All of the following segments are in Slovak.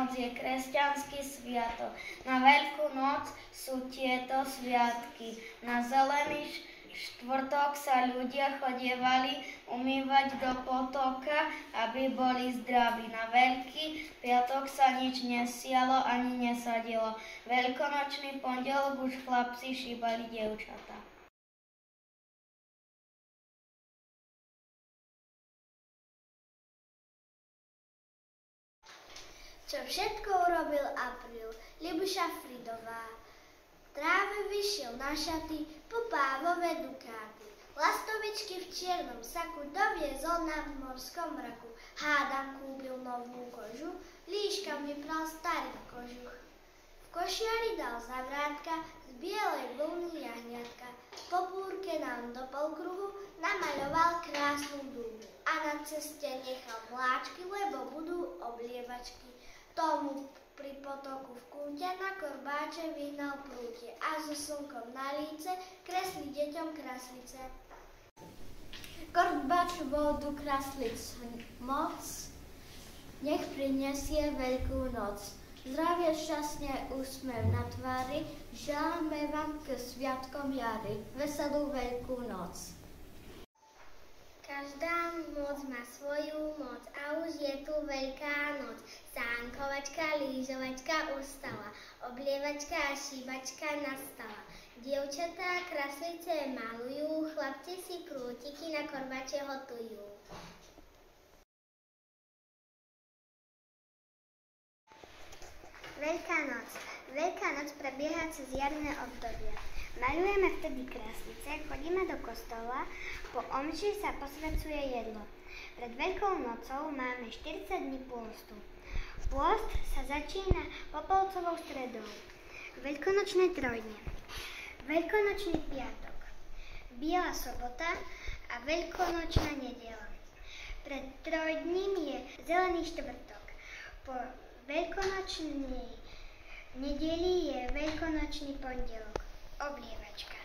noc je kresťanský sviatok. Na Veľkú noc sú tieto sviatky. Na Zelený štvrtok sa ľudia chodievali umývať do potoka, aby boli zdraví. Na Veľký piatok sa nič nesialo ani nesadilo. Veľkonočný pondelok už chlapci šíbali dievčatá. Čo všetko urobil apríl, Libuša Fridová. V tráve vyšiel na šaty, po pávové dukáty. Lastovičky v čiernom saku doviezol na morskom mraku. Hádam kúpil novú kožu, líškam vypral starý kožuch. V košiari dal zavrátka, z bielej vlny jahňatka. Po búrke nám do polkruhu namaľoval krásnu dúbu. A na ceste nechal vláčky, lebo budú oblievačky. Tomu pri potoku v kúte na korbáče vyhnal prútie a so slnkom na líce kreslí deťom kraslice. Korbáč vodu kraslic moc, nech prinesie veľkú noc. Zdravie, šťastne, úsmev na tvári, želáme vám k sviatkom jary, veselú veľkú noc. Každá moc má svoju moc a už je tu veľká noc. Sánkovačka, lyžovačka ustala, oblievačka a šíbačka nastala. Dievčatá kraslice malujú, chlapci si prútiky na korbáče hotujú. Veľká noc. Veľká noc prebieha cez jarné obdobie. Maľujeme vtedy krásnice, chodíme do kostola, po omši sa posvecuje jedlo. Pred Veľkou nocou máme 40 dní pôstu. Pôst sa začína Popolcovou stredou. Veľkonočné trojdnie. Veľkonočný piatok. Biela sobota a Veľkonočná nedeľa. Pred trojdním je Zelený štvrtok. Po Veľkonočnej nedeli je Veľkonočný pondelok. Oblievačka.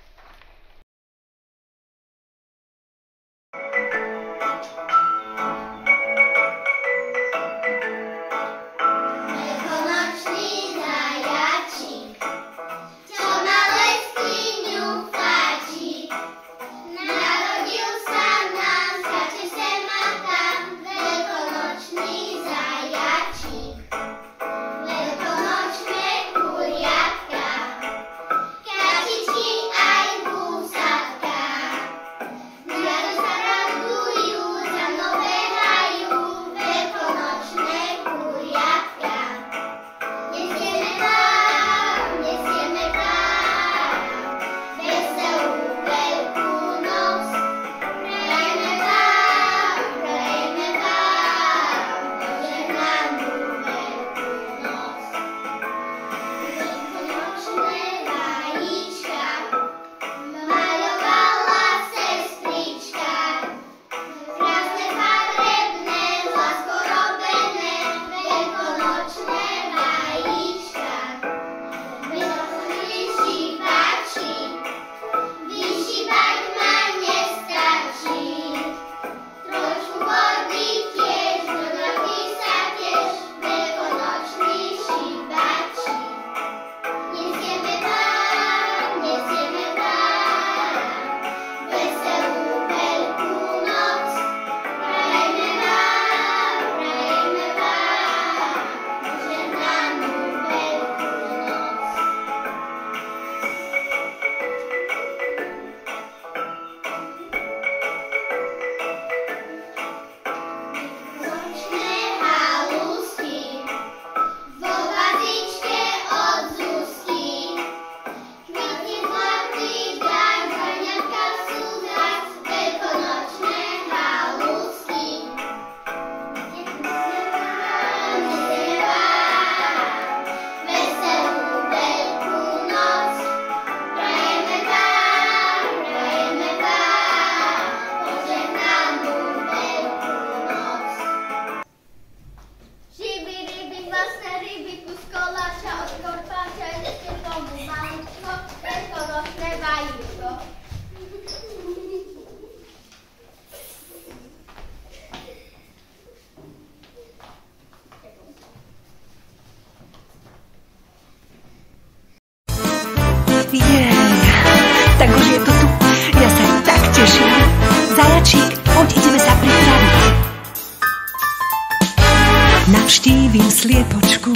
Navštívim sliepočku,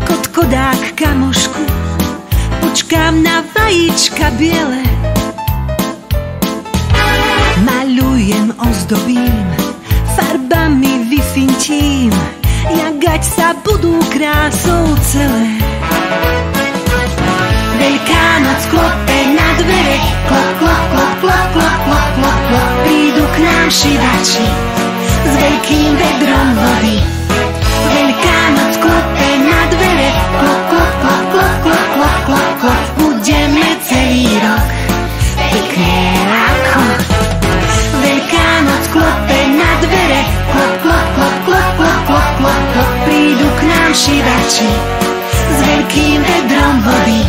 kotkodák kamošku, počkám na vajíčka biele. Malujem, ozdobím, farbami vyfintím, jagať sa budú krásou celé. Veľká noc klope na dvere, klop, klop, klop, klop, klop, klop, klop, klop. Prídu k nám šivači s veľkým vedrom vody. Veľká noc klope na dvere, klop, klop, klop, klop, klop, klop, klop, klop. Budeme celý rok pekné ako. Veľká noc klope na dvere, klop, klop, klop, klop, klop, klop, klop, klop. Prídu k nám šivači s veľkým vedrom vody.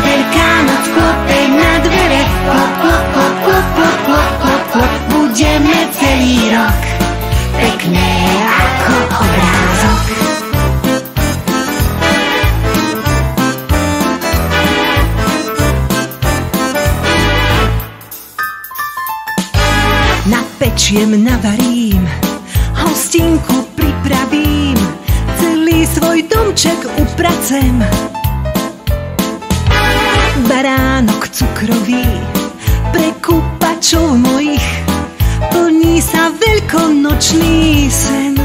Veľká noc klope na dvere, klop, klop, klop, klop, klop, klop, klop, klop. Budeme celý rok pekné ako obrázok. Napečiem, navarím, hostinku pripravím, celý svoj domček upracem. Baránok cukrový pre kúpačov mojich, plní sa veľkonočný sen.